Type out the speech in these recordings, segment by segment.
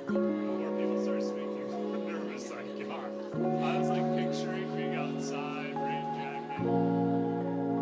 Before people start speaking, I'm nervous I got. I was like picturing being outside, rain jacket.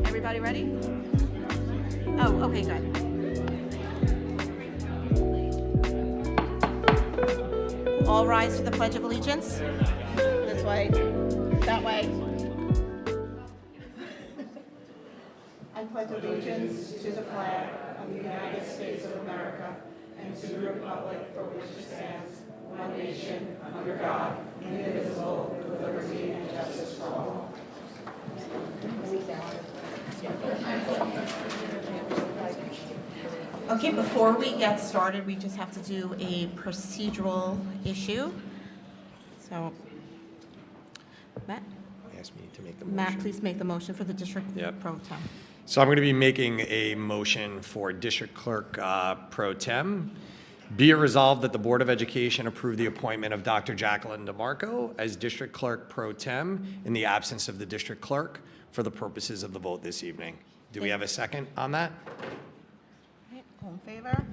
Everybody ready? Oh, okay, good. All rise to the Pledge of Allegiance. This way, that way. I pledge allegiance to the flag of the United States of America and to the republic for which it stands, one nation, under God, indivisible, with liberty and justice for all. Okay, before we get started, we just have to do a procedural issue. So, Matt, Ask me to make the motion. Matt, please make the motion for the district Yep. pro tem. So I'm going to be making a motion for District Clerk Pro Tem. Be it resolved that the Board of Education approve the appointment of Dr. Jacqueline DeMarco as District Clerk Pro Tem in the absence of the District Clerk for the purposes of the vote this evening. Do we have a second on that? Okay, all in favor?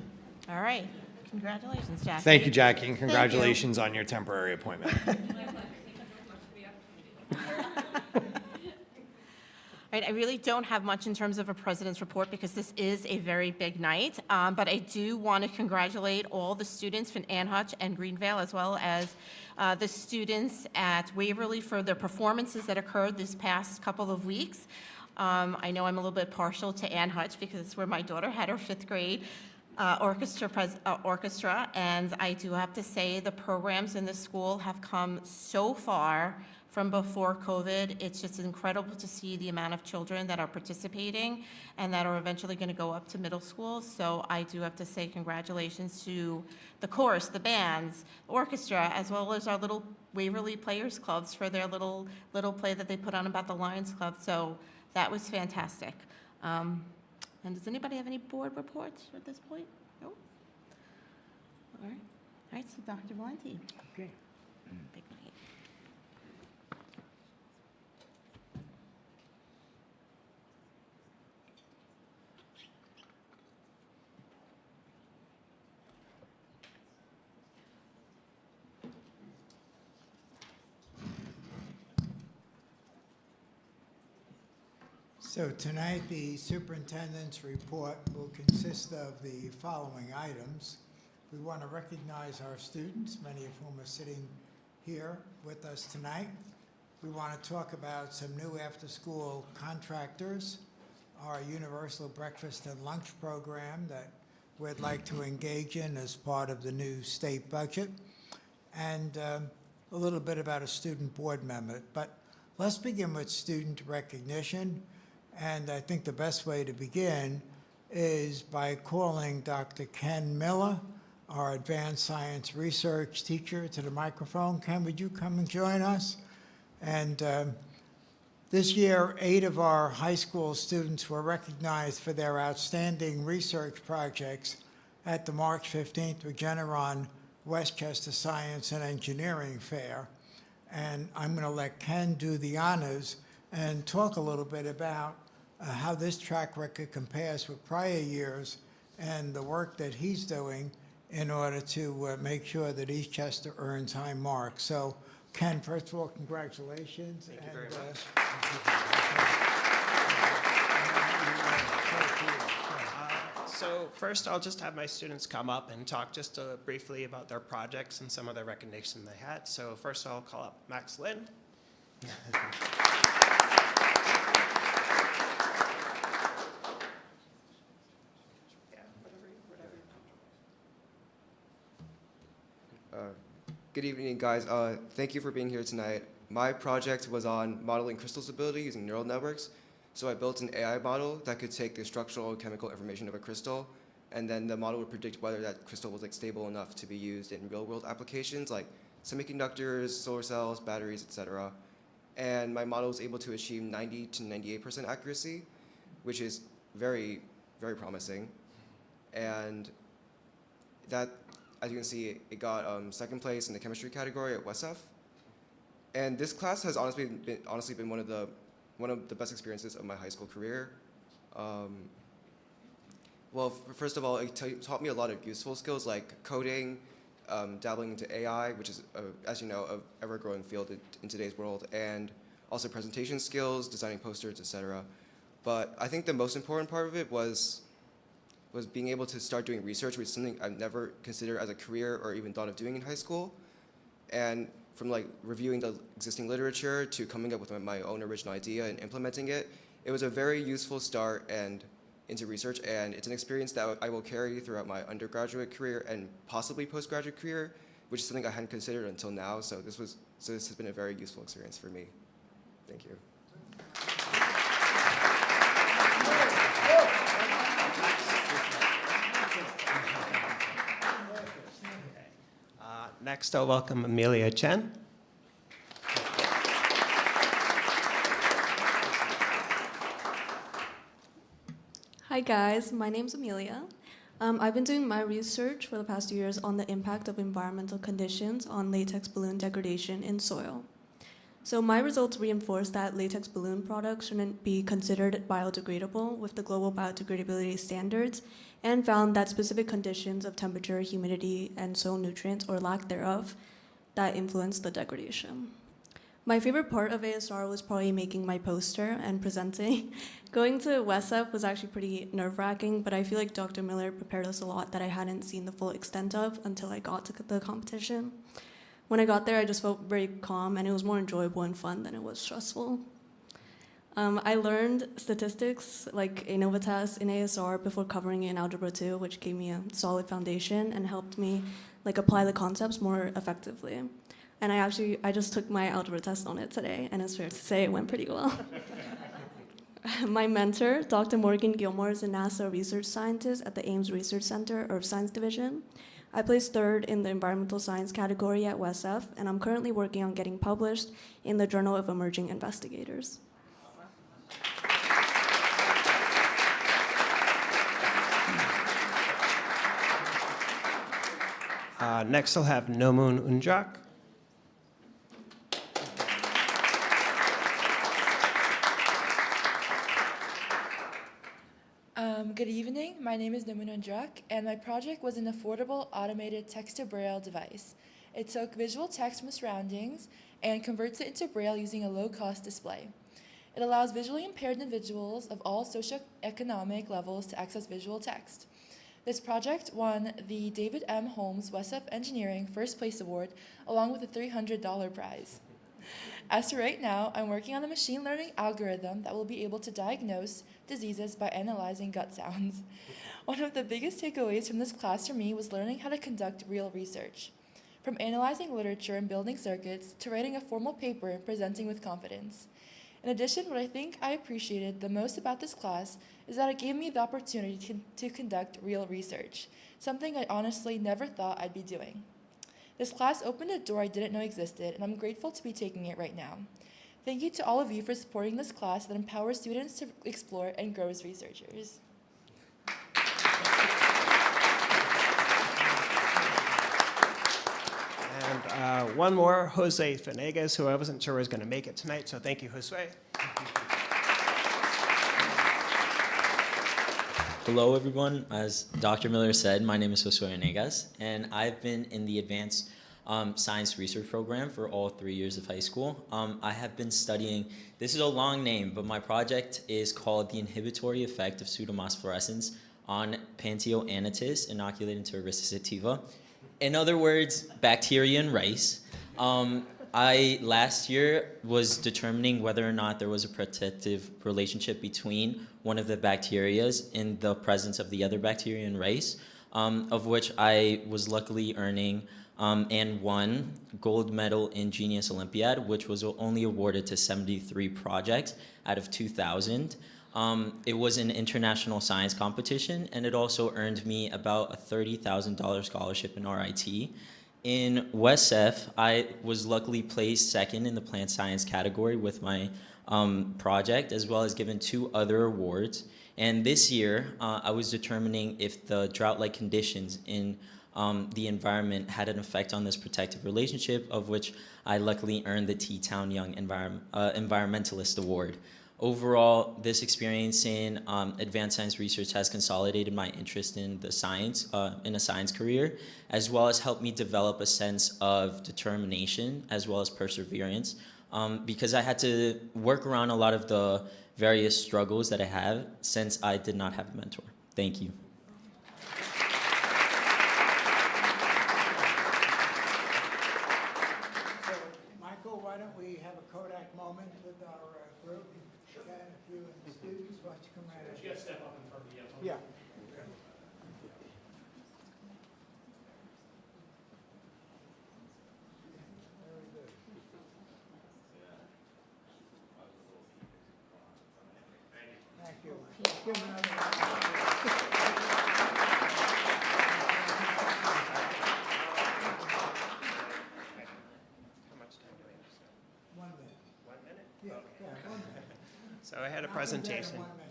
All right, congratulations, Jackie. Thank you, Jackie, and congratulations on your temporary appointment. Right, I really don't have much in terms of a president's report because this is a very big night, but I do want to congratulate all the students from Ann Hutch and Greenvale, as well as the students at Waverly for their performances that occurred this past couple of weeks. I know I'm a little bit partial to Ann Hutch because it's where my daughter had her 5th grade orchestra, and I do have to say the programs in the school have come so far from before COVID. It's just incredible to see the amount of children that are participating and that are eventually going to go up to middle school. So I do have to say congratulations to the chorus, the bands, orchestra, as well as our little Waverly Players Clubs for their little play that they put on about the Lions Club. So that was fantastic. And does anybody have any board reports at this point? No? All right, so Dr. Valenti. Okay. Big night. So tonight, the superintendent's report will consist of the following items. We want to recognize our students, many of whom are sitting here with us tonight. We want to talk about some new after-school contractors, our universal breakfast and lunch program that we'd like to engage in as part of the new state budget, and a little bit about a student board member. But let's begin with student recognition. And I think the best way to begin is by calling Dr. Ken Miller, our advanced science research teacher, to the microphone. Ken, would you come and join us? And this year, 8 of our high school students were recognized for their outstanding research projects at the March 15th Regeneron Westchester Science and Engineering Fair. And I'm going to let Ken do the honors and talk a little bit about how this track record compares with prior years and the work that he's doing in order to make sure that Eastchester earns high marks. So, Ken, first of all, congratulations. Thank you very much. So first, I'll just have my students come up and talk just briefly about their projects and some of the recognition they had. So first, I'll call up Max Lind. Good evening, guys. Thank you for being here tonight. My project was on modeling crystal stability using neural networks. So I built an AI model that could take the structural and chemical information of a crystal, and then the model would predict whether that crystal was stable enough to be used in real-world applications like semiconductors, solar cells, batteries, etc. And my model was able to achieve 90 to 98% accuracy, which is very, very promising. And that, as you can see, it got second place in the chemistry category at WestF. And this class has honestly been one of the best experiences of my high school career. Well, first of all, it taught me a lot of useful skills like coding, dabbling into AI, which is, as you know, an ever-growing field in today's world, and also presentation skills, designing posters, etc. But I think the most important part of it was being able to start doing research, which is something I've never considered as a career or even thought of doing in high school. And from like reviewing the existing literature to coming up with my own original idea and implementing it, it was a very useful start and into research, and it's an experience that I will carry throughout my undergraduate career and possibly postgraduate career, which is something I hadn't considered until now. So this has been a very useful experience for me. Thank you. Next, I'll welcome Amelia Chen. Hi guys, my name's Amelia. I've been doing my research for the past 2 years on the impact of environmental conditions on latex balloon degradation in soil. So my results reinforce that latex balloon products shouldn't be considered biodegradable with the global biodegradability standards, and found that specific conditions of temperature, humidity, and soil nutrients, or lack thereof, that influence the degradation. My favorite part of ASR was probably making my poster and presenting. Going to WestF was actually pretty nerve-wracking, but I feel like Dr. Miller prepared us a lot that I hadn't seen the full extent of until I got to the competition. When I got there, I just felt very calm, and it was more enjoyable and fun than it was stressful. I learned statistics like ANOVA test in ASR before covering it in Algebra 2, which gave me a solid foundation and helped me apply the concepts more effectively. And I just took my algebra test on it today, and it's fair to say it went pretty well. My mentor, Dr. Morgan Gilmore, is a NASA research scientist at the Ames Research Center Earth Science Division. I placed third in the environmental science category at WestF, and I'm currently working on getting published in the Journal of Emerging Investigators. Next, I'll have Nomun Unjak. Good evening. My name is Nomun Unjak, and my project was an affordable automated text-to-braille device. It took visual text from surroundings and converts it into braille using a low-cost display. It allows visually impaired individuals of all socioeconomic levels to access visual text. This project won the David M. Holmes WestF Engineering First Place Award, along with a $300 prize. As to right now, I'm working on a machine learning algorithm that will be able to diagnose diseases by analyzing gut sounds. One of the biggest takeaways from this class for me was learning how to conduct real research. From analyzing literature and building circuits to writing a formal paper and presenting with confidence. In addition, what I think I appreciated the most about this class is that it gave me the opportunity to conduct real research, something I honestly never thought I'd be doing. This class opened a door I didn't know existed, and I'm grateful to be taking it right now. Thank you to all of you for supporting this class that empowers students to explore and grow as researchers. And one more, Jose Fanegas, who I wasn't sure was going to make it tonight, so thank you, Jose. Hello, everyone. As Dr. Miller said, my name is Josue Venegas, and I've been in the Advanced Science Research Program for all 3 years of high school. I have been studying, this is a long name, but my project is called The Inhibitory Effect of Pseudomonas fluorescens on Pantheoanitis inoculated to Eristus sativa. In other words, bacteria in rice. I last year was determining whether or not there was a protective relationship between one of the bacterias in the presence of the other bacteria in rice, of which I was luckily earning and won gold medal in Genius Olympiad, which was only awarded to 73 projects out of 2,000. It was an international science competition, and it also earned me about a $30,000 scholarship in RIT. In WestF, I was luckily placed second in the plant science category with my project, as well as given 2 other awards. And this year, I was determining if the drought-like conditions in the environment had an effect on this protective relationship, of which I luckily earned the T-Town Young Environmentalist Award. Overall, this experience in advanced science research has consolidated my interest in the science, in a science career, as well as helped me develop a sense of determination as well as perseverance, because I had to work around a lot of the various struggles that I have since I did not have a mentor. Thank you. So, Michael, why don't we have a Kodak moment with our group? Ken, if you and the students, why don't you come right up? You gotta step up in front of me. Yeah. Very good. Thank you. Let's give him another round. How much time do we have? 1 minute. 1 minute? Yeah, yeah, 1 minute. So I had a Not gonna get it presentation. 1 minute.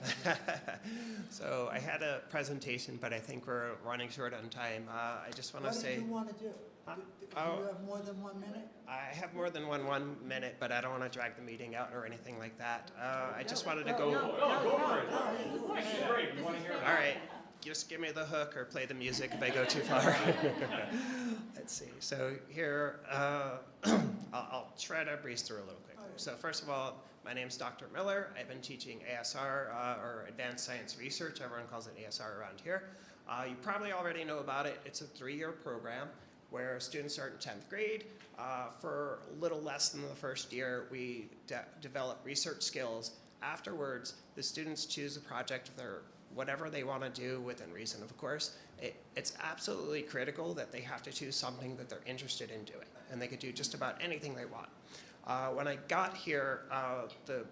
So I had a presentation, but I think we're running short on time. I just want to What say did you want to do? Huh? Do Oh. you have more than 1 minute? I have more than 1 minute, but I don't want to drag the meeting out or anything like that. I just wanted to go. Great, we wanna hear it. All right, just give me the hook or play the music if I go too far. Let's see. So here, I'll try to breeze through a little quick. So first of all, my name's Dr. Miller. I've been teaching ASR, or Advanced Science Research. Everyone calls it ASR around here. You probably already know about it. It's a 3-year program where students start in 10th grade. For a little less than the first year, we develop research skills. Afterwards, the students choose a project for whatever they want to do within reason, of course. It's absolutely critical that they have to choose something that they're interested in doing, and they could do just about anything they want. When I got here, the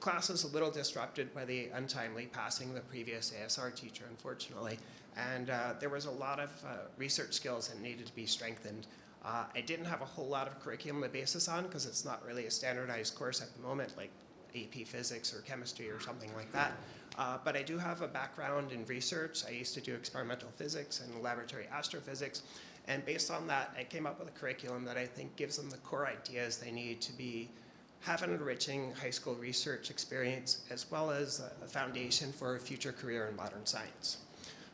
class was a little disrupted by the untimely passing of the previous ASR teacher, unfortunately, and there was a lot of research skills that needed to be strengthened. I didn't have a whole lot of curriculum to base this on because it's not really a standardized course at the moment, like AP Physics or Chemistry or something like that. But I do have a background in research. I used to do experimental physics and laboratory astrophysics. And based on that, I came up with a curriculum that I think gives them the core ideas they need to have an enriching high school research experience, as well as a foundation for a future career in modern science.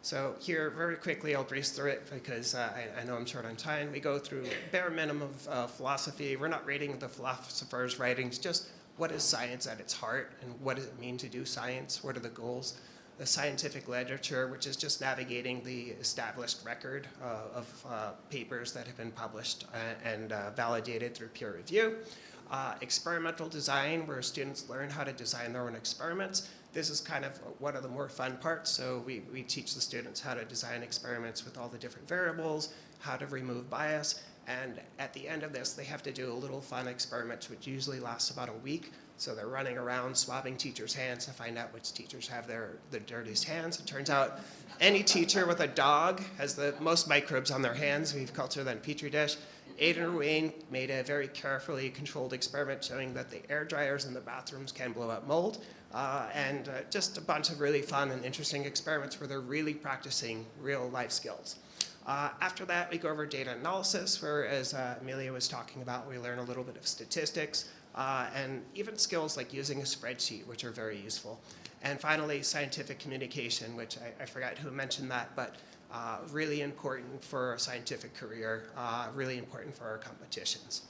So here, very quickly, I'll breeze through it because I know I'm short on time. We go through bare minimum of philosophy. We're not reading the philosopher's writings, just what is science at its heart, and what does it mean to do science? What are the goals? The scientific literature, which is just navigating the established record of papers that have been published and validated through peer review. Experimental design, where students learn how to design their own experiments. This is kind of one of the more fun parts. So we teach the students how to design experiments with all the different variables, how to remove bias. And at the end of this, they have to do a little fun experiment, which usually lasts about a week. So they're running around swabbing teachers' hands to find out which teachers have the dirtiest hands. It turns out any teacher with a dog has the most microbes on their hands. We've cultured that in Petri dish. Aiden and Wayne made a very carefully controlled experiment showing that the air dryers in the bathrooms can blow up mold. And just a bunch of really fun and interesting experiments where they're really practicing real life skills. After that, we go over data analysis, where, as Amelia was talking about, we learn a little bit of statistics and even skills like using a spreadsheet, which are very useful. And finally, scientific communication, which I forgot who mentioned that, but really important for a scientific career, really important for our competitions.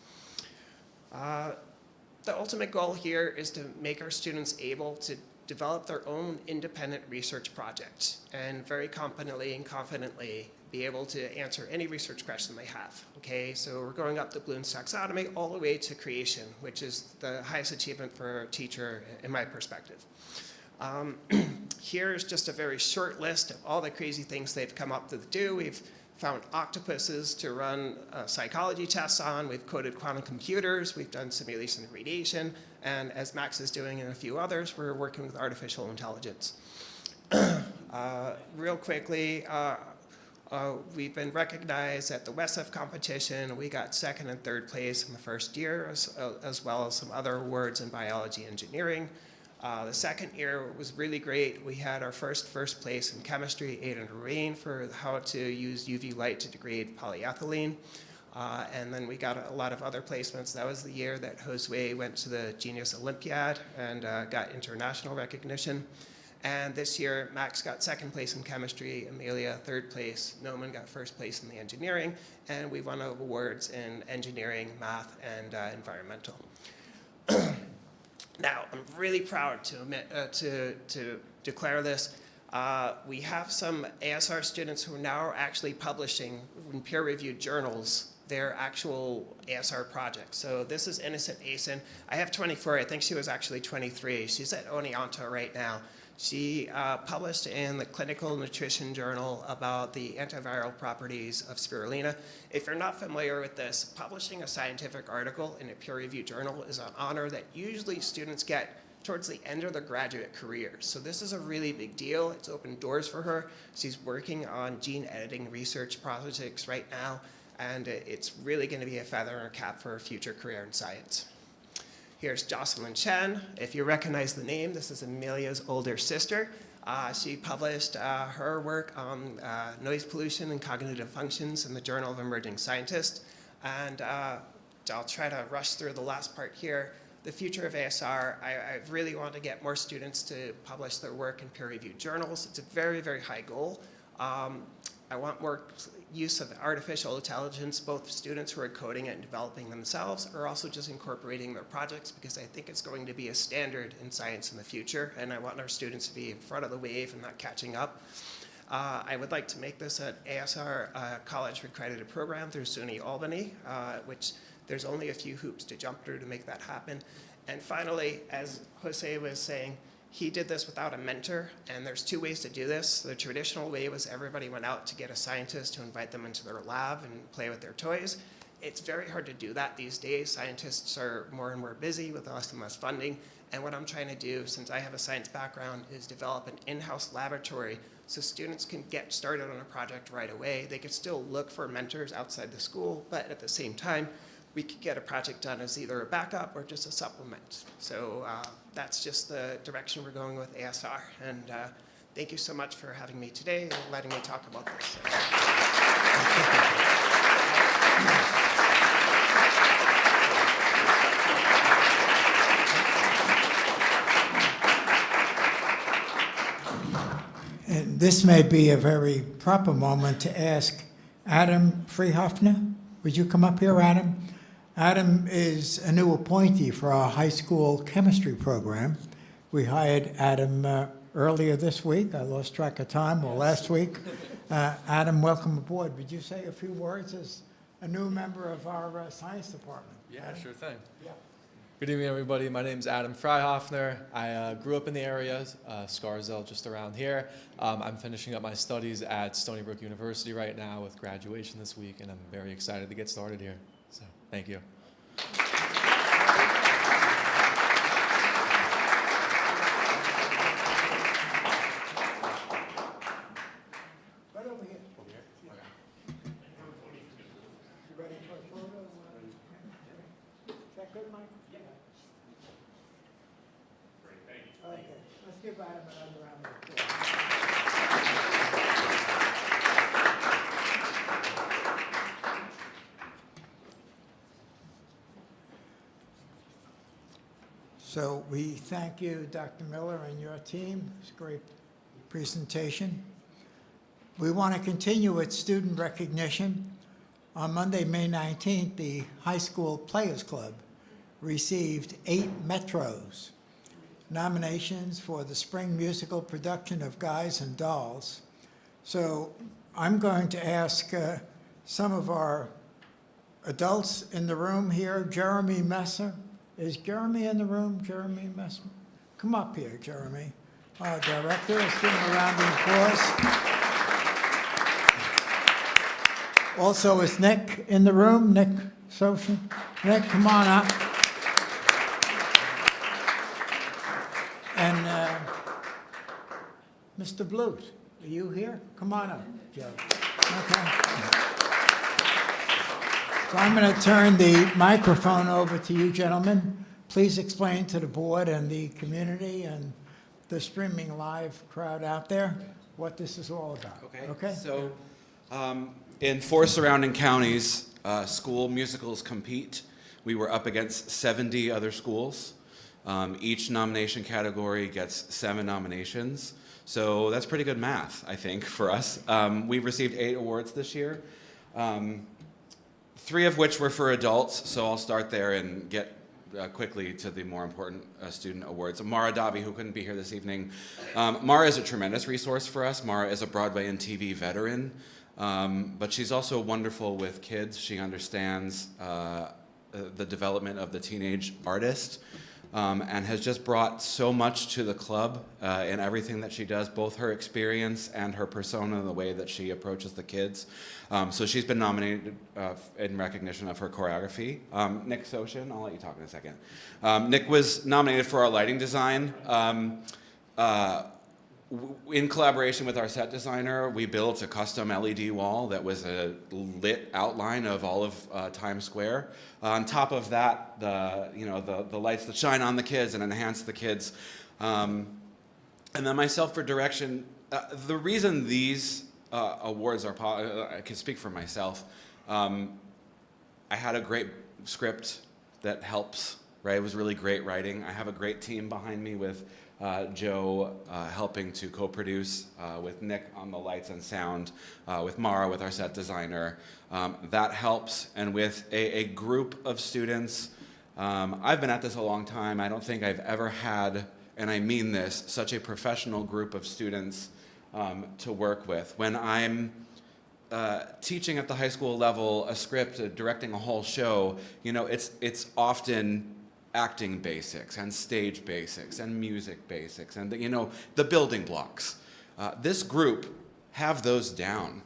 The ultimate goal here is to make our students able to develop their own independent research projects and very competently and confidently be able to answer any research question they have. Okay, so we're going up the Bloom's taxonomy all the way to creation, which is the highest achievement for a teacher in my perspective. Here's just a very short list of all the crazy things they've come up to do. We've found octopuses to run psychology tests on. We've coded quantum computers. We've done simulation of radiation. And as Max is doing and a few others, we're working with artificial intelligence. Real quickly, we've been recognized at the WESF competition. We got 2nd and 3rd place in the first year, as well as some other awards in biology and engineering. The second year was really great. We had our first place in chemistry, Aiden and Rain, for how to use UV light to degrade polyethylene. And then we got a lot of other placements. That was the year that Josue went to the Genius Olympiad and got international recognition. And this year, Max got 2nd place in chemistry, Amelia 3rd place, Noman got 1st place in the engineering, and we won awards in engineering, math, and environmental. Now, I'm really proud to declare this. We have some ASR students who are now actually publishing in peer-reviewed journals their actual ASR projects. So this is Innocent Asen. I have 24. I think she was actually 23. She's at Oneonta right now. She published in the Clinical Nutrition Journal about the antiviral properties of spirulina. If you're not familiar with this, publishing a scientific article in a peer-reviewed journal is an honor that usually students get towards the end of their graduate career. So this is a really big deal. It's opened doors for her. She's working on gene editing research projects right now, and it's really going to be a feather in her cap for her future career in science. Here's Jocelyn Chen. If you recognize the name, this is Amelia's older sister. She published her work on noise pollution and cognitive functions in the Journal of Emerging Scientists. And I'll try to rush through the last part here. The future of ASR, I really want to get more students to publish their work in peer-reviewed journals. It's a very, very high goal. I want more use of artificial intelligence, both students who are coding it and developing themselves, or also just incorporating their projects, because I think it's going to be a standard in science in the future, and I want our students to be in front of the wave and not catching up. I would like to make this an ASR college accredited program through SUNY Albany, which there's only a few hoops to jump through to make that happen. And finally, as Jose was saying, he did this without a mentor, and there's two ways to do this. The traditional way was everybody went out to get a scientist to invite them into their lab and play with their toys. It's very hard to do that these days. Scientists are more and more busy with less and less funding. And what I'm trying to do, since I have a science background, is develop an in-house laboratory so students can get started on a project right away. They could still look for mentors outside the school, but at the same time, we could get a project done as either a backup or just a supplement. So that's just the direction we're going with ASR. And thank you so much for having me today and letting me talk about this. And this may be a very proper moment to ask Adam Freehofner. Would you come up here, Adam? Adam is a new appointee for our high school chemistry program. We hired Adam earlier this week. I lost track of time, or last week. Adam, welcome aboard. Would you say a few words as a new member of our science department? Yeah, Adam? sure thing. Yeah. Good evening, everybody. My name is Adam Freihofner. I grew up in the area, Scarsdale, just around here. I'm finishing up my studies at Stony Brook University right now with graduation this week, and I'm very excited to get started here. So, thank you. Right over here. You ready for a photo? Is that good, Mike? Yeah. Great, thank you. Okay, let's give Adam another round of applause. So we thank you, Dr. Miller, and your team. It's a great presentation. We want to continue with student recognition. On Monday, May 19th, the High School Players Club received 8 Metros nominations for the spring musical production of Guys and Dolls. So I'm going to ask some of our adults in the room here. Jeremy Messer. Is Jeremy in the room? Jeremy Messer? Come up here, Jeremy. Our director, let's give him a round of applause. Also, is Nick in the room? Nick Soshin? Nick, come on up. And Mr. Bluth, are you here? Come on up, Joe. Okay. So I'm going to turn the microphone over to you, gentlemen. Please explain to the board and the community and the streaming live crowd out there what this is all about. Okay. So in 4 surrounding counties, school musicals compete. We were up against 70 other schools. Each nomination category gets 7 nominations. So that's pretty good math, I think, for us. We've received 8 awards this year. 3 of which were for adults, so I'll start there and get quickly to the more important student awards. Mara Davi, who couldn't be here this evening. Mara is a tremendous resource for us. Mara is a Broadway and TV veteran, but she's also wonderful with kids. She understands the development of the teenage artist, and has just brought so much to the club in everything that she does, both her experience and her persona, the way that she approaches the kids. So she's been nominated in recognition of her choreography. Nick Soshin, I'll let you talk in a second. Nick was nominated for our lighting design. In collaboration with our set designer, we built a custom LED wall that was a lit outline of all of Times Square. On top of that, the lights that shine on the kids and enhance the kids. And then myself for direction. The reason these awards are, I can speak for myself. I had a great script that helps, right? It was really great writing. I have a great team behind me with Joe helping to co-produce with Nick on the lights and sound, with Mara, with our set designer. That helps, and with a group of students. I've been at this a long time. I don't think I've ever had, and I mean this, such a professional group of students to work with. When I'm teaching at the high school level a script, directing a whole show, you know, it's often acting basics and stage basics and music basics and you know, the building blocks. This group have those down.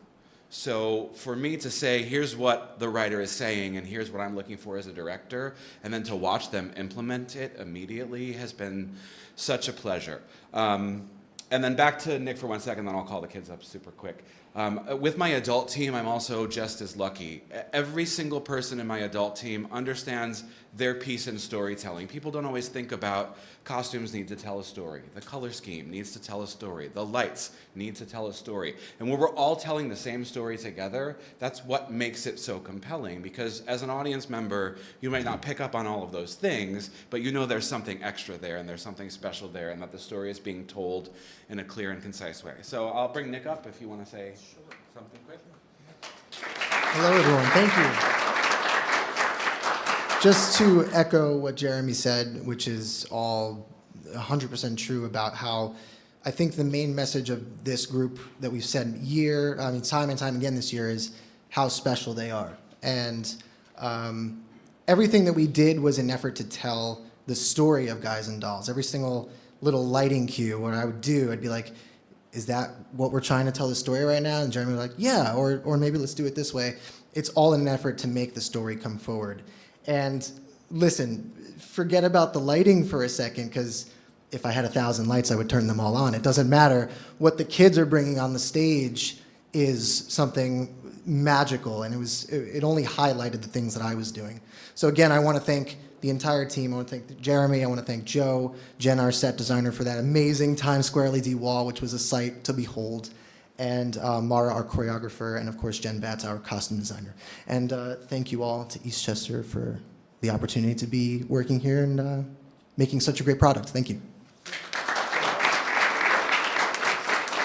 So for me to say, here's what the writer is saying and here's what I'm looking for as a director, and then to watch them implement it immediately has been such a pleasure. And then back to Nick for 1 second, then I'll call the kids up super quick. With my adult team, I'm also just as lucky. Every single person in my adult team understands their piece in storytelling. People don't always think about costumes need to tell a story. The color scheme needs to tell a story. The lights need to tell a story. And when we're all telling the same story together, that's what makes it so compelling, because as an audience member, you might not pick up on all of those things, but you know there's something extra there and there's something special there and that the story is being told in a clear and concise way. So I'll bring Nick up if you want to say something quick. Hello, everyone. Thank you. Just to echo what Jeremy said, which is all 100% true about how I think the main message of this group that we've said time and time again this year is how special they are. And everything that we did was an effort to tell the story of Guys and Dolls. Every single little lighting cue, what I would do, I'd be like, is that what we're trying to tell the story right now? And Jeremy was like, yeah, or maybe let's do it this way. It's all in an effort to make the story come forward. And listen, forget about the lighting for a second, because if I had 1,000 lights, I would turn them all on. It doesn't matter. What the kids are bringing on the stage is something magical, and it only highlighted the things that I was doing. So again, I want to thank the entire team. I want to thank Jeremy. I want to thank Joe, Jen, our set designer, for that amazing Times Square LED wall, which was a sight to behold, and Mara, our choreographer, and of course Jen Batts, our costume designer. And thank you all to Eastchester for the opportunity to be working here and making such a great product. Thank you.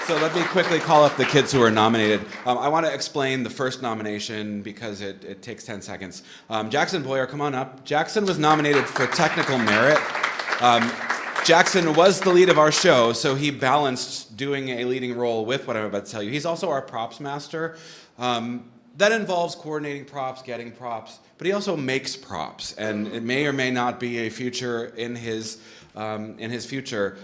So let me quickly call up the kids who are nominated. I want to explain the first nomination because it takes 10 seconds. Jackson Boyer, come on up. Jackson was nominated for technical merit. Jackson was the lead of our show, so he balanced doing a leading role with what I'm about to tell you. He's also our props master. That involves coordinating props, getting props, but he also makes props, and it may or may not be a future in his future.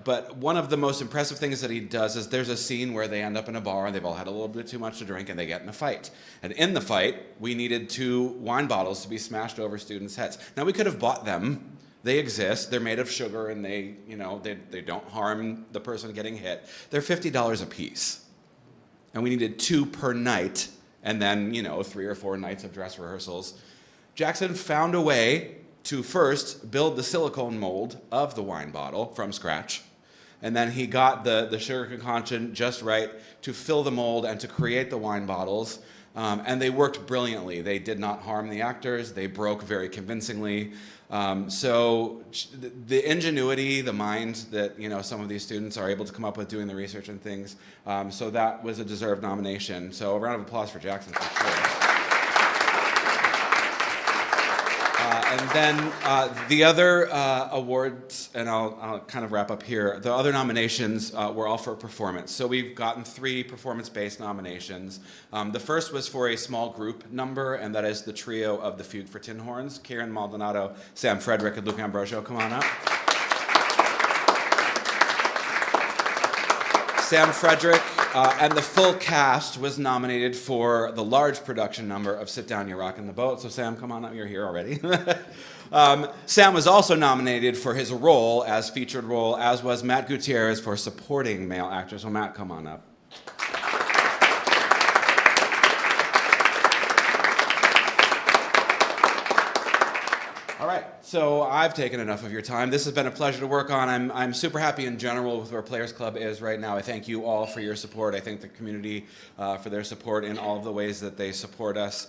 But one of the most impressive things that he does is there's a scene where they end up in a bar and they've all had a little bit too much to drink and they get in a fight. And in the fight, we needed 2 wine bottles to be smashed over students' heads. Now, we could have bought them. They exist. They're made of sugar and they don't harm the person getting hit. They're $50 a piece. And we needed 2 per night and then, 3 or 4 nights of dress rehearsals. Jackson found a way to first build the silicone mold of the wine bottle from scratch. And then he got the sugar concoction just right to fill the mold and to create the wine bottles. And they worked brilliantly. They did not harm the actors. They broke very convincingly. So the ingenuity, the mind that some of these students are able to come up with doing the research and things. So that was a deserved nomination. So a round of applause for Jackson for sure. And then the other awards, and I'll kind of wrap up here, the other nominations were all for performance. So we've gotten 3 performance-based nominations. The first was for a small group number, and that is the trio of the Fugue for Tin Horns. Kieran Maldonado, Sam Frederick, and Luke Ambrosio, come on up. Sam Frederick and the full cast was nominated for the large production number of Sit Down, You're Rockin' the Boat. So Sam, come on up, you're here already. Sam was also nominated for his role as featured role, as was Matt Gutierrez for supporting male actor. So Matt, come on up. All right, so I've taken enough of your time. This has been a pleasure to work on. I'm super happy in general with where Players Club is right now. I thank you all for your support. I thank the community for their support in all of the ways that they support us.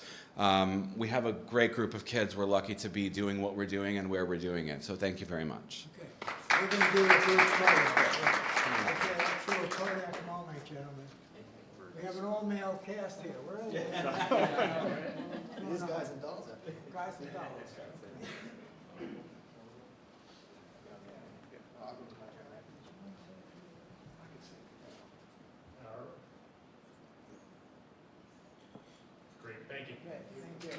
We have a great group of kids. We're lucky to be doing what we're doing and where we're doing it. So thank you very much. Okay. We're going to do a group photo. Okay, let's do a Kodak moment, gentlemen. We have an all-male cast here. Where are they? These guys and dolls. Guys and dolls. Great, thank you. Thank you.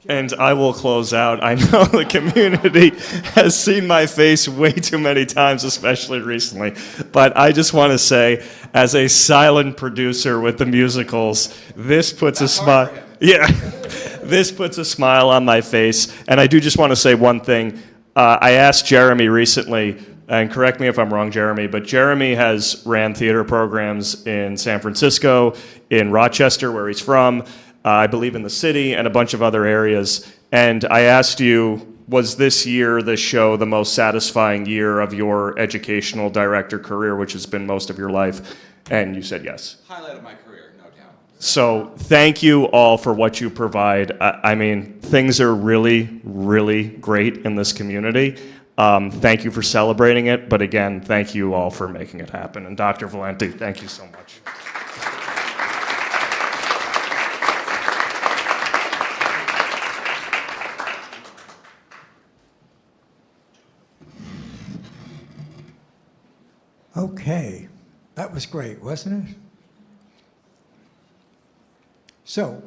And I will close out. I know the community has seen my face way too many times, especially recently. But I just want to say, as a silent producer with the musicals, this puts a smile. Yeah, this puts a smile on my face. And I do just want to say one thing. I asked Jeremy recently, and correct me if I'm wrong, Jeremy, but Jeremy has ran theater programs in San Francisco, in Rochester, where he's from, I believe in the city, and a bunch of other areas. And I asked you, was this year, this show, the most satisfying year of your educational director career, which has been most of your life? And you said yes. Highlight of my career, no doubt. So thank you all for what you provide. I mean, things are really, really great in this community. Thank you for celebrating it. But again, thank you all for making it happen. And Dr. Valenti, thank you so much. Okay, that was great, wasn't it? So,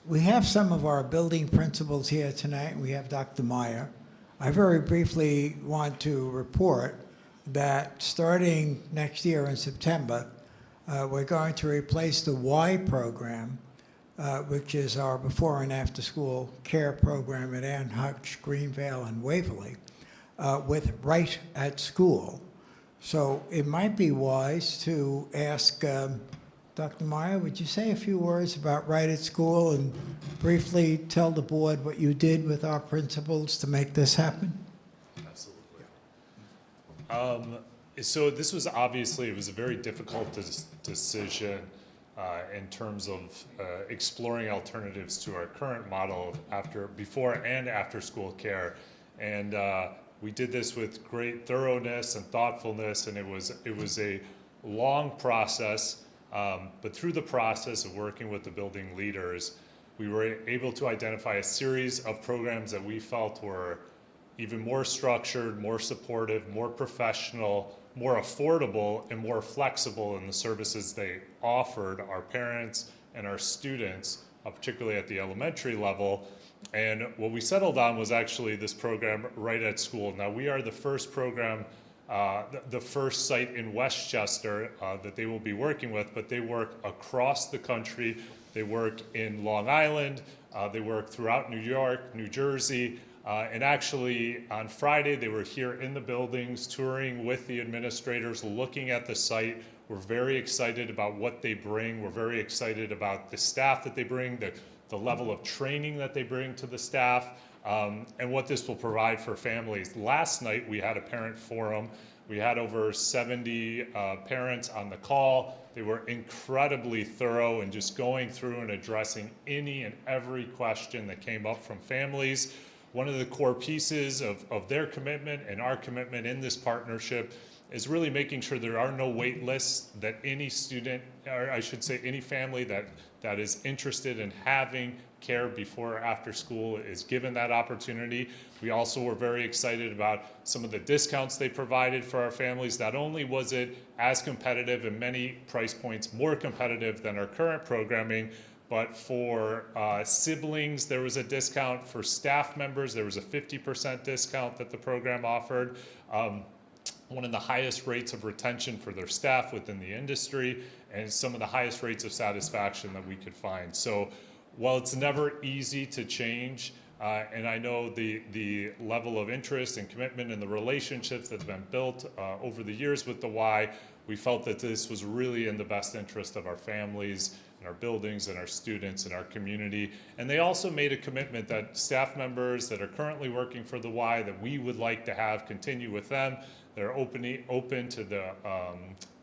we have some of our building principals here tonight. We have Dr. Meyer. I very briefly want to report that starting next year in September, we're going to replace the Y program, which is our before and after school care program at Ann Hutch, Greenvale, and Waverly, with Right at School. So it might be wise to ask Dr. Meyer, would you say a few words about Right at School and briefly tell the board what you did with our principals to make this happen? Absolutely. So this was obviously, it was a very difficult decision in terms of exploring alternatives to our current model of before and after school care. And we did this with great thoroughness and thoughtfulness, and it was a long process. But through the process of working with the building leaders, we were able to identify a series of programs that we felt were even more structured, more supportive, more professional, more affordable, and more flexible in the services they offered our parents and our students, particularly at the elementary level. And what we settled on was actually this program, Right at School. Now, we are the first program, the first site in Westchester that they will be working with, but they work across the country. They work in Long Island. They work throughout New York, New Jersey. And actually, on Friday, they were here in the buildings, touring with the administrators, looking at the site. We're very excited about what they bring. We're very excited about the staff that they bring, the level of training that they bring to the staff, and what this will provide for families. Last night, we had a parent forum. We had over 70 parents on the call. They were incredibly thorough in just going through and addressing any and every question that came up from families. One of the core pieces of their commitment and our commitment in this partnership is really making sure there are no wait lists, that any student, or I should say any family that is interested in having care before or after school is given that opportunity. We also were very excited about some of the discounts they provided for our families. Not only was it as competitive and many price points more competitive than our current programming, but for siblings, there was a discount. For staff members, there was a 50% discount that the program offered. One of the highest rates of retention for their staff within the industry, and some of the highest rates of satisfaction that we could find. So while it's never easy to change, and I know the level of interest and commitment and the relationships that have been built over the years with the Y, we felt that this was really in the best interest of our families and our buildings and our students and our community. And they also made a commitment that staff members that are currently working for the Y, that we would like to have continue with them. They're open to the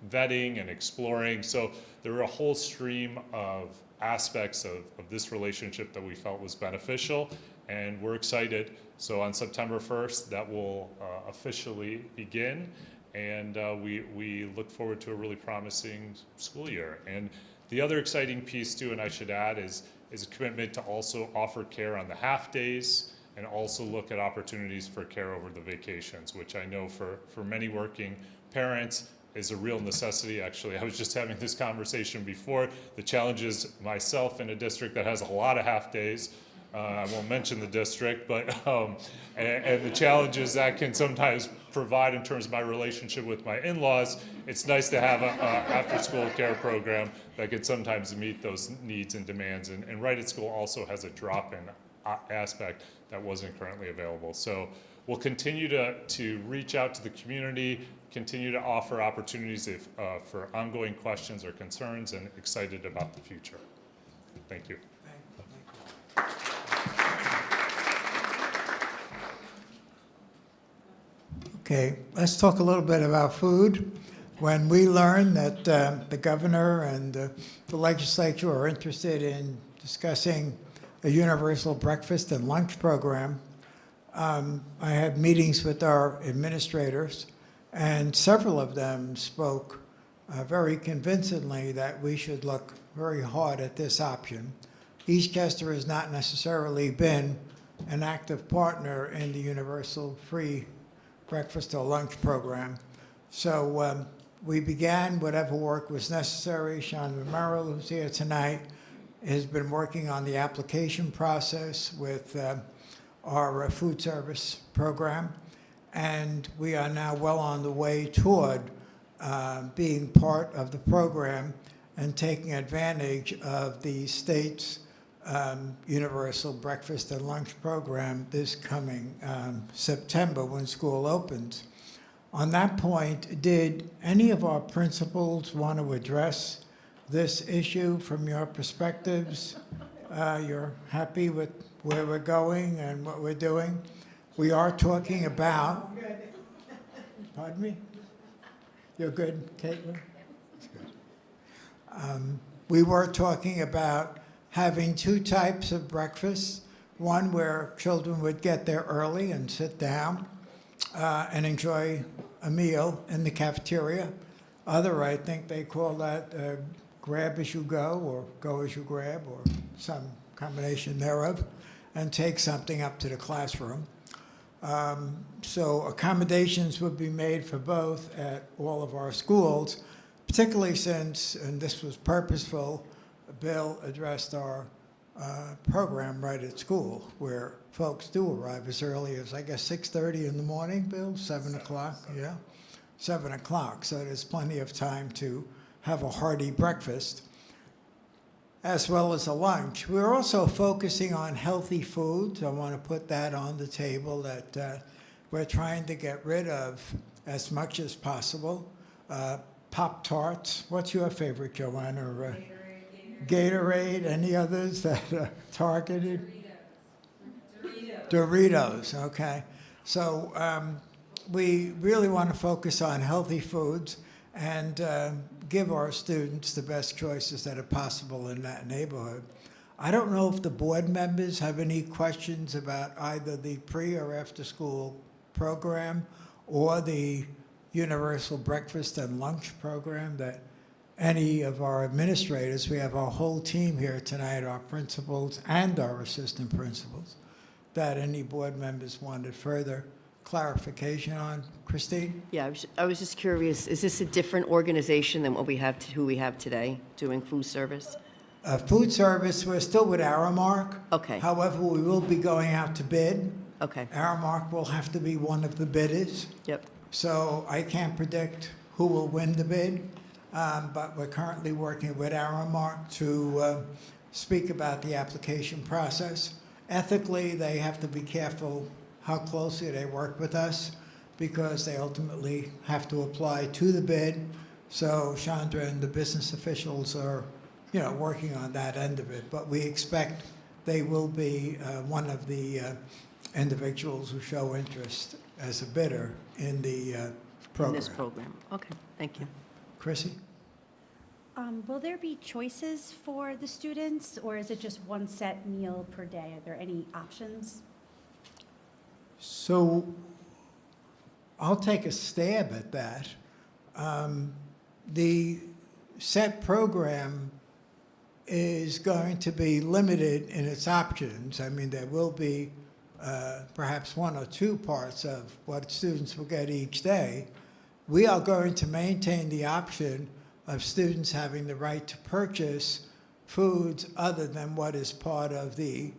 vetting and exploring. So there were a whole stream of aspects of this relationship that we felt was beneficial, and we're excited. So on September 1st, that will officially begin, and we look forward to a really promising school year. And the other exciting piece too, and I should add, is a commitment to also offer care on the half days and also look at opportunities for care over the vacations, which I know for many working parents is a real necessity. Actually, I was just having this conversation before. The challenge is myself in a district that has a lot of half days. I won't mention the district, but and the challenges that can sometimes provide in terms of my relationship with my in-laws. It's nice to have a after-school care program that can sometimes meet those needs and demands. And Right at School also has a drop-in aspect that wasn't currently available. So we'll continue to reach out to the community, continue to offer opportunities for ongoing questions or concerns, and excited about the future. Thank you. Okay, let's talk a little bit about food. When we learned that the governor and the legislature are interested in discussing a universal breakfast and lunch program, I had meetings with our administrators, and several of them spoke very convincingly that we should look very hard at this option. Eastchester has not necessarily been an active partner in the universal free breakfast or lunch program. So we began whatever work was necessary. Chandra Merrill, who's here tonight, has been working on the application process with our food service program. And we are now well on the way toward being part of the program and taking advantage of the state's universal breakfast and lunch program this coming September when school opens. On that point, did any of our principals want to address this issue from your perspectives? You're happy with where we're going and what we're doing? We are talking about... Pardon me? You're good, Caitlin? That's good. We were talking about having two types of breakfast, one where children would get there early and sit down and enjoy a meal in the cafeteria. Other, I think they call that grab as you go, or go as you grab, or some combination thereof, and take something up to the classroom. So accommodations would be made for both at all of our schools, particularly since, and this was purposeful, Bill addressed our program Right at School, where folks do arrive as early as, I guess, 6:30 in the morning, Bill? 7 o'clock? Yeah, 7 o'clock. So there's plenty of time to have a hearty breakfast, as well as a lunch. We're also focusing on healthy foods. I want to put that on the table, that we're trying to get rid of as much as possible. Pop-Tarts. What's your favorite, Joanna? Or, Gatorade. Any others that are targeted? Doritos, okay. So we really want to focus on healthy foods and give our students the best choices that are possible in that neighborhood. I don't know if the board members have any questions about either the pre or after school program or the universal breakfast and lunch program that any of our administrators, we have our whole team here tonight, our principals and our assistant principals, that any board members wanted further clarification on. Christine? Yeah, I was just curious, is this a different organization than what we have, who we have today, doing food service? Food service, we're still with Aramark. Okay. However, we will be going out to bid. Okay. Aramark will have to be one of the bidders. Yep. So I can't predict who will win the bid, but we're currently working with Aramark to speak about the application process. Ethically, they have to be careful how closely they work with us because they ultimately have to apply to the bid. So Chandra and the business officials are, working on that end of it. But we expect they will be one of the individuals who show interest as a bidder in the program. In this program. Okay, thank you. Chrissy? Will there be choices for the students, or is it just one set meal per day? Are there any options? So I'll take a stab at that. The set program is going to be limited in its options. I mean, there will be perhaps one or two parts of what students will get each day. We are going to maintain the option of students having the right to purchase foods other than what is part of the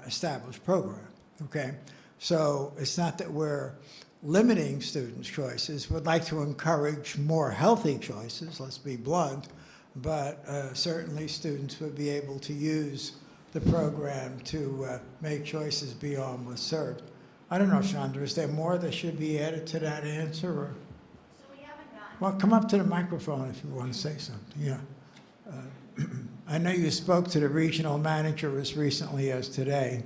established program, okay? So it's not that we're limiting students' choices. We'd like to encourage more healthy choices, let's be blunt, but certainly students would be able to use the program to make choices beyond what's served. I don't know, Chandra, is there more that should be added to that answer? Or? Well, come up to the microphone if you want to say something, yeah. I know you spoke to the regional manager as recently as today.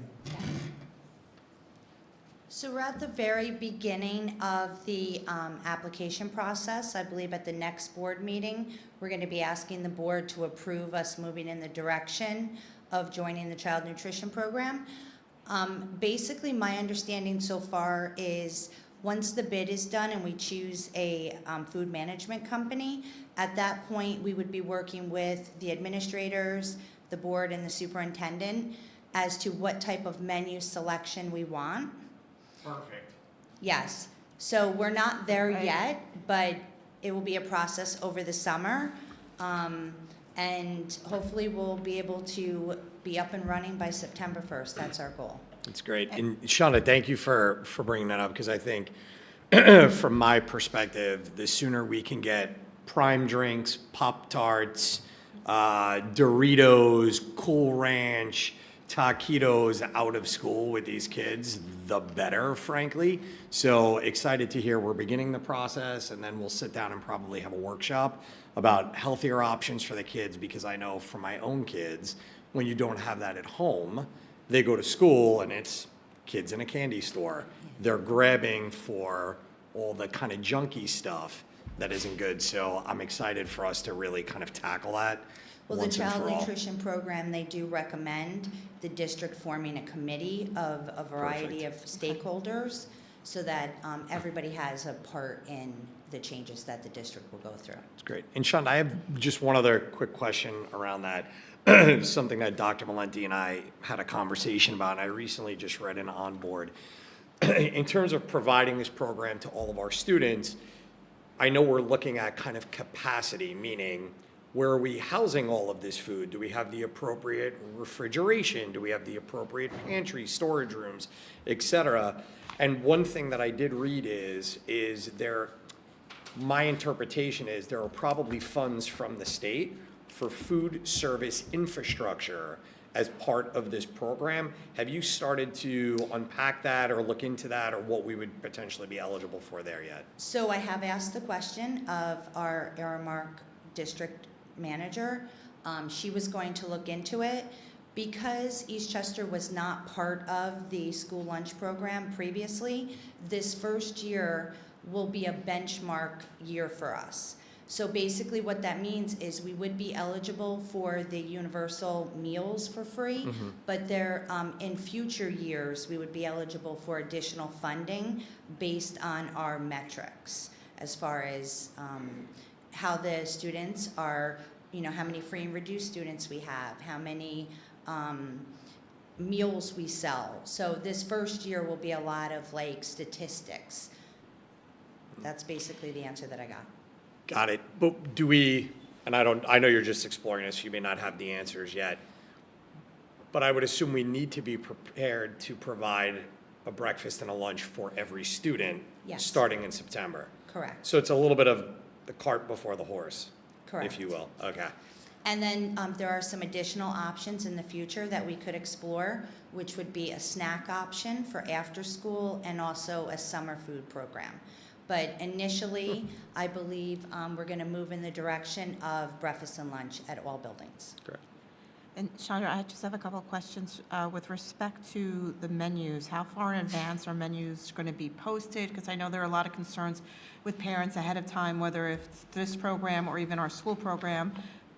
So we're at the very beginning of the application process. I believe at the next board meeting, we're going to be asking the board to approve us moving in the direction of joining the child nutrition program. Basically, my understanding so far is once the bid is done and we choose a food management company, at that point, we would be working with the administrators, the board, and the superintendent as to what type of menu selection we want. Perfect. Yes. So we're not there Right. yet, but it will be a process over the summer. And hopefully we'll be able to be up and running by September 1st. That's our goal. That's great. And Shauna, thank you for bringing that up, because I think from my perspective, the sooner we can get Prime drinks, Pop-Tarts, Doritos, Cool Ranch, taquitos out of school with these kids, the better, frankly. So excited to hear we're beginning the process, and then we'll sit down and probably have a workshop about healthier options for the kids, because I know for my own kids, when you don't have that at home, they go to school and it's kids in a candy store. They're grabbing for all the kind of junky stuff that isn't good. So I'm excited for us to really kind of tackle that Well, the once and child for all. nutrition program, they do recommend the district forming a committee of a variety of stakeholders so that everybody has a part in the changes that the district will go through. That's great. And Sean, I have just one other quick question around that. Something that Dr. Valenti and I had a conversation about, and I recently just read an onboard. In terms of providing this program to all of our students, I know we're looking at kind of capacity, meaning where are we housing all of this food? Do we have the appropriate refrigeration? Do we have the appropriate pantry, storage rooms, et cetera? And one thing that I did read is there, my interpretation is there are probably funds from the state for food service infrastructure as part of this program. Have you started to unpack that or look into that, or what we would potentially be eligible for there yet? So I have asked the question of our Aramark district manager. She was going to look into it. Because Eastchester was not part of the school lunch program previously, this first year will be a benchmark year for us. So basically what that means is we would be eligible for the universal meals for free, but there, in future years, we would be eligible for additional funding based on our metrics as far as how the students are, you know, how many free and reduced students we have, how many meals we sell. So this first year will be a lot of like statistics. That's basically the answer that I got. Got it. But do we, and I know you're just exploring this, you may not have the answers yet, but I would assume we need to be prepared to provide a breakfast and a lunch for every student Yes. starting in September. Correct. So it's a little bit of the cart before the horse, Correct. if you will. Okay. And then there are some additional options in the future that we could explore, which would be a snack option for after school and also a summer food program. But initially, I believe we're going to move in the direction of breakfast and lunch at all buildings. Great. And Chandra, I just have a couple of questions with respect to the menus. How far in advance are menus going to be posted? Because I know there are a lot of concerns with parents ahead of time, whether it's this program or even our school program,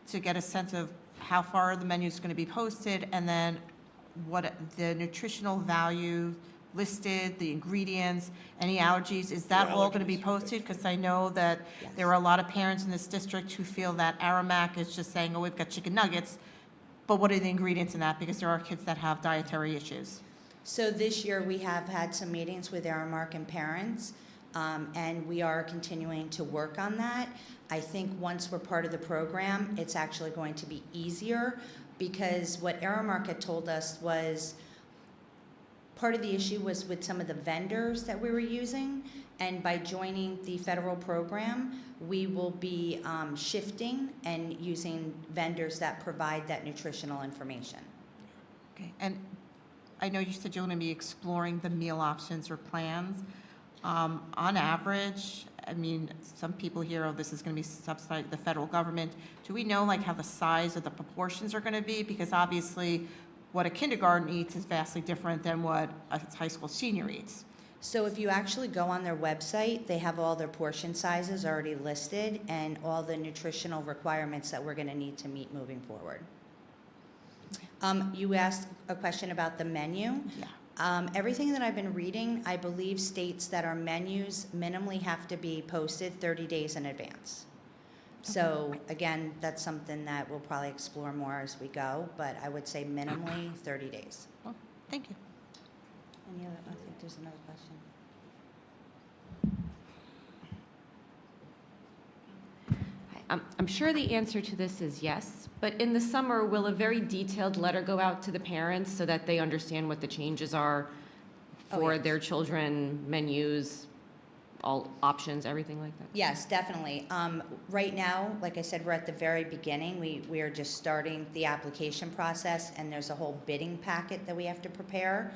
to get a sense of how far the menu is going to be posted, and then what the nutritional value listed, the ingredients, any allergies, is that all going to be posted? Because I know that there are a lot of parents in this district who feel that Aramac is just saying, oh, we've got chicken nuggets, but what are the ingredients in that? Because there are kids that have dietary issues. So this year, we have had some meetings with Aramark and parents, and we are continuing to work on that. I think once we're part of the program, it's actually going to be easier, because what Aramark had told us was part of the issue was with some of the vendors that we were using, and by joining the federal program, we will be shifting and using vendors that provide that nutritional information. Okay, and I know you said you're going to be exploring the meal options or plans. On average, I mean, some people hear, oh, this is going to be subsidized by the federal government. Do we know like how the size of the proportions are going to be? Because obviously, what a kindergarten eats is vastly different than what a high school senior eats. So if you actually go on their website, they have all their portion sizes already listed and all the nutritional requirements that we're going to need to meet moving forward. You asked a question about the menu. Yeah. Everything that I've been reading, I believe, states that our menus minimally have to be posted 30 days in advance. So again, that's something that we'll probably explore more as we go, but I would say minimally 30 days. Well, thank you. Any other, I think there's another question. I'm sure the answer to this is yes, but in the summer, will a very detailed letter go out to the parents so that they understand what the changes are for their children, menus, all options, everything like that? Yes, definitely. Right now, like I said, we're at the very beginning. We are just starting the application process, and there's a whole bidding packet that we have to prepare,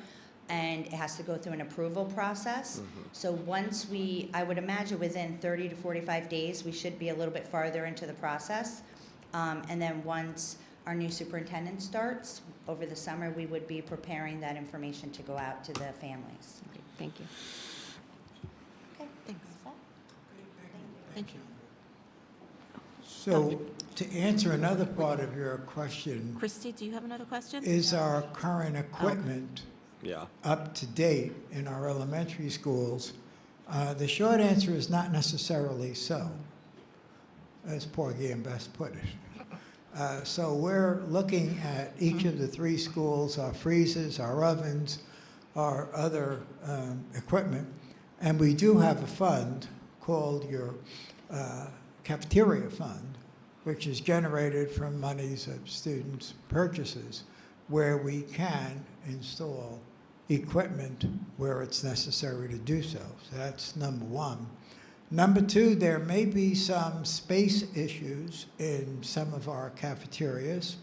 and it has to go through an approval process. So once I would imagine within 30 to 45 days, we should be a little bit farther into the process. And then once our new superintendent starts over the summer, we would be preparing that information to go out to the families. Okay, thank you. Okay, thanks. Thank you. So to answer another part of your question, Christy, do you have another question? is our current equipment up to date in our elementary schools? The short answer is not necessarily so, as Porgy and Bess put it. So we're looking at each of the 3 schools, our freezers, our ovens, our other equipment, and we do have a fund called your cafeteria fund, which is generated from monies of students' purchases, where we can install equipment where it's necessary to do so. So that's number one. Number two, there may be some space issues in some of our cafeterias,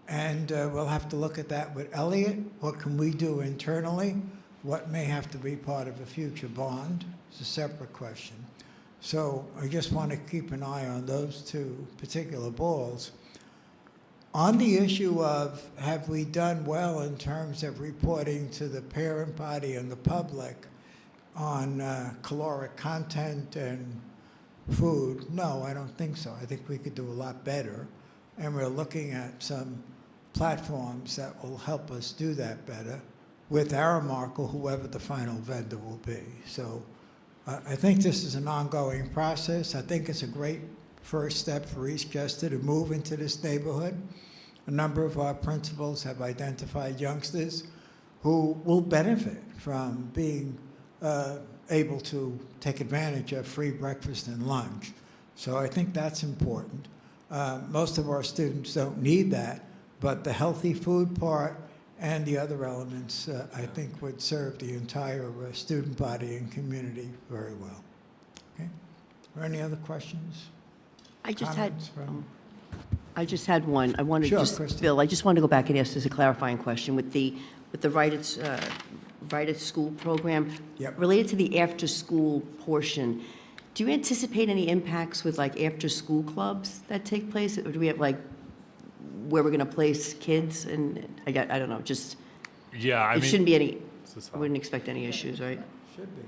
and we'll have to look at that with Elliot. What can we do internally? What may have to be part of a future bond? It's a separate question. So I just want to keep an eye on those 2 particular balls. On the issue of have we done well in terms of reporting to the parent body and the public on caloric content and food, no, I don't think so. I think we could do a lot better. And we're looking at some platforms that will help us do that better with Aramark or whoever the final vendor will be. So I think this is an ongoing process. I think it's a great first step for Eastchester to move into this neighborhood. A number of our principals have identified youngsters who will benefit from being able to take advantage of free breakfast and lunch. So I think that's important. Most of our students don't need that, but the healthy food part and the other elements, I think, would serve the entire student body and community very well. Okay? Are there any other questions? I just Comments from- I just had one. I wanted Sure, just, Kristen. Bill, I just wanted to go back and ask this a clarifying question with the Right at School program. Yep. Related to the after-school portion, do you anticipate any impacts with like after-school clubs that take place? Or do we have like where we're going to place kids? And I don't know, just, Yeah, I it mean. shouldn't be any, This is I fine. wouldn't expect any issues, right? Should be.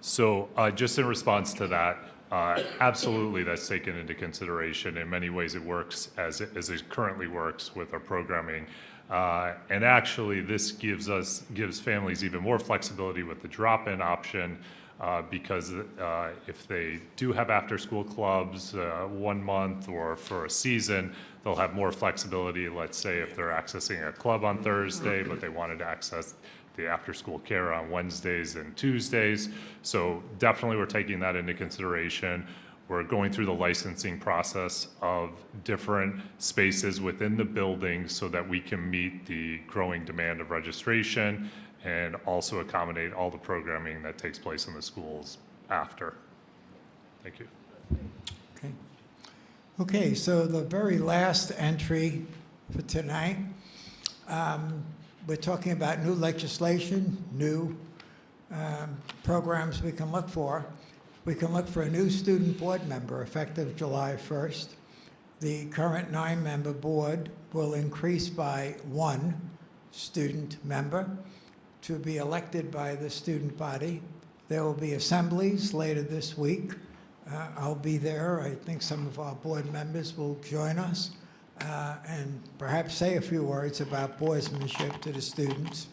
So just in response to that, absolutely that's taken into consideration. In many ways it works as it currently works with our programming. And actually this gives families even more flexibility with the drop-in option because if they do have after-school clubs 1 month or for a season, they'll have more flexibility. Let's say if they're accessing a club on Thursday, but they wanted to access the after-school care on Wednesdays and Tuesdays. So definitely we're taking that into consideration. We're going through the licensing process of different spaces within the building so that we can meet the growing demand of registration and also accommodate all the programming that takes place in the schools after. Thank you. Okay. Okay, so the very last entry for tonight, we're talking about new legislation, new programs we can look for. We can look for a new student board member effective July 1st. The current 9-member board will increase by 1 student member to be elected by the student body. There will be assemblies later this week. I'll be there. I think some of our board members will join us and perhaps say a few words about boardsmanship to the students.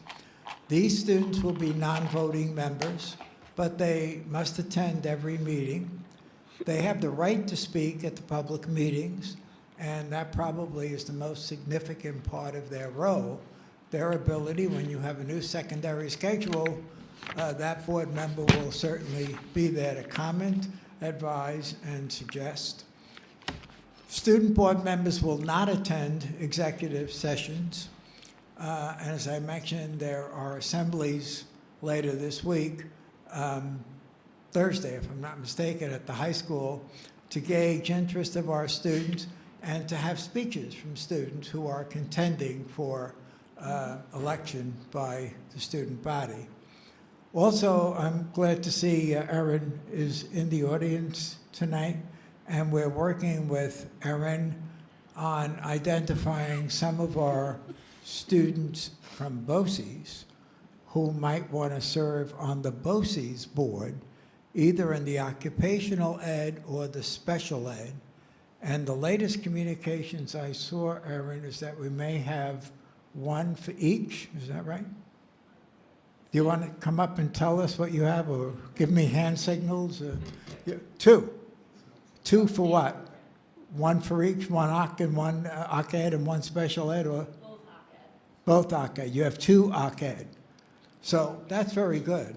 These students will be non-voting members, but they must attend every meeting. They have the right to speak at the public meetings, and that probably is the most significant part of their role. Their ability, when you have a new secondary schedule, that board member will certainly be there to comment, advise, and suggest. Student board members will not attend executive sessions. And as I mentioned, there are assemblies later this week, Thursday, if I'm not mistaken, at the high school, to gauge interest of our students and to have speeches from students who are contending for election by the student body. Also, I'm glad to see Erin is in the audience tonight, and we're working with Erin on identifying some of our students from BOCES who might want to serve on the BOCES board, either in the occupational ed or the special ed. And the latest communications I saw, Erin, is that we may have 1 for each. Is that right? Do you want to come up and tell us what you have, or give me hand signals? Yeah, 2. 2 for what? 1 for each, 1 OC and 1 OC ed and 1 special ed, or? Both OC ed. You have 2 OC ed. So that's very good.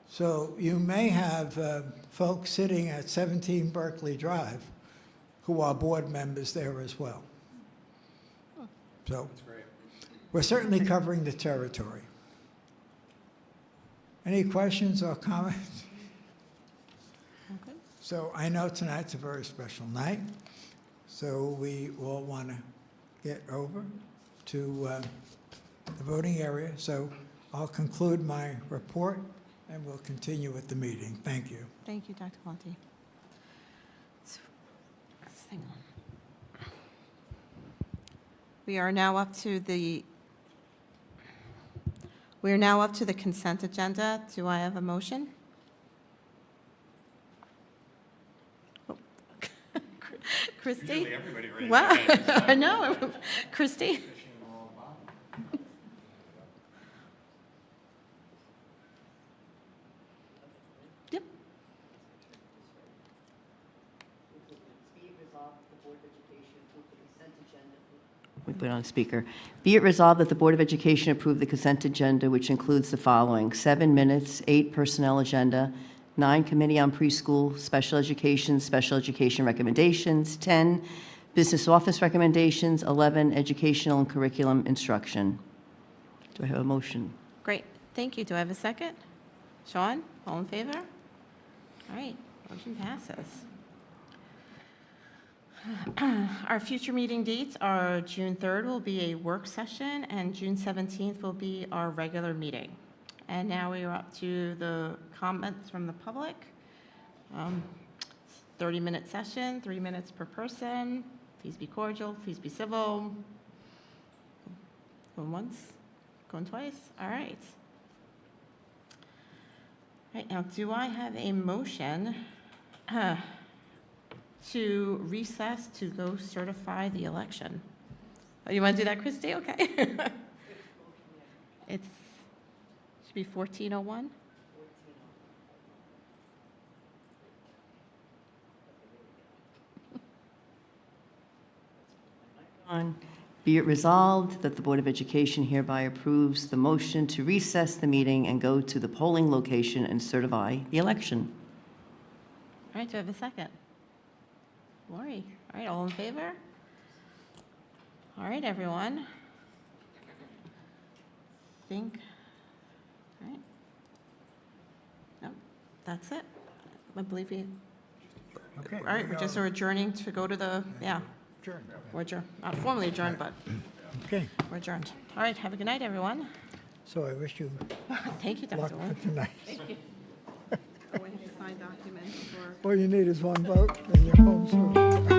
So you may have folks sitting at 17 Berkeley Drive who are board members there as well. So we're certainly covering the territory. Any questions or comments? Okay. So I know tonight's a very special night, so we all want to get over to the voting area. So I'll conclude my report and we'll continue with the meeting. Thank you. Thank you, Dr. Conti. Hang on. We are now up to the consent agenda. Do I have a motion? Oh. Christie? Usually everybody raises Wow, their hand. I know. Christie? Yep. We put it on speaker. Be it resolved that the Board of Education approve the consent agenda, which includes the following: 7 minutes, 8 personnel agenda, 9 committee on preschool, special education recommendations, 10 business office recommendations, 11 educational and curriculum instruction. Do I have a motion? Great, thank you. Do I have a second? Sean, all in favor? All right, motion passes. Our future meeting dates are June 3rd will be a work session, and June 17th will be our regular meeting. And now we are up to the comments from the public. 30-minute session, 3 minutes per person. Please be cordial, please be civil. Going once, going twice, all right. Right, now, do I have a motion to recess to go certify the election? Oh, you want to do that, Christy? Okay. It's, should be 14:01. Be it resolved that the Board of Education hereby approves the motion to recess the meeting and go to the polling location and certify the election. All right, do I have a second? Lori, all right, all in favor? All right, everyone. Think, all right. No, that's it. I believe we, Okay. all right, we're just adjourning to go to the, yeah. Adjourn. We're adjourned, not formally adjourned, but Okay, we're adjourned. All right, have a good night, everyone. so I wish you Thank you, luck Dr. for Warren. tonight. Thank you. Oh, we have to sign documents for. All you need is one vote and you're home soon.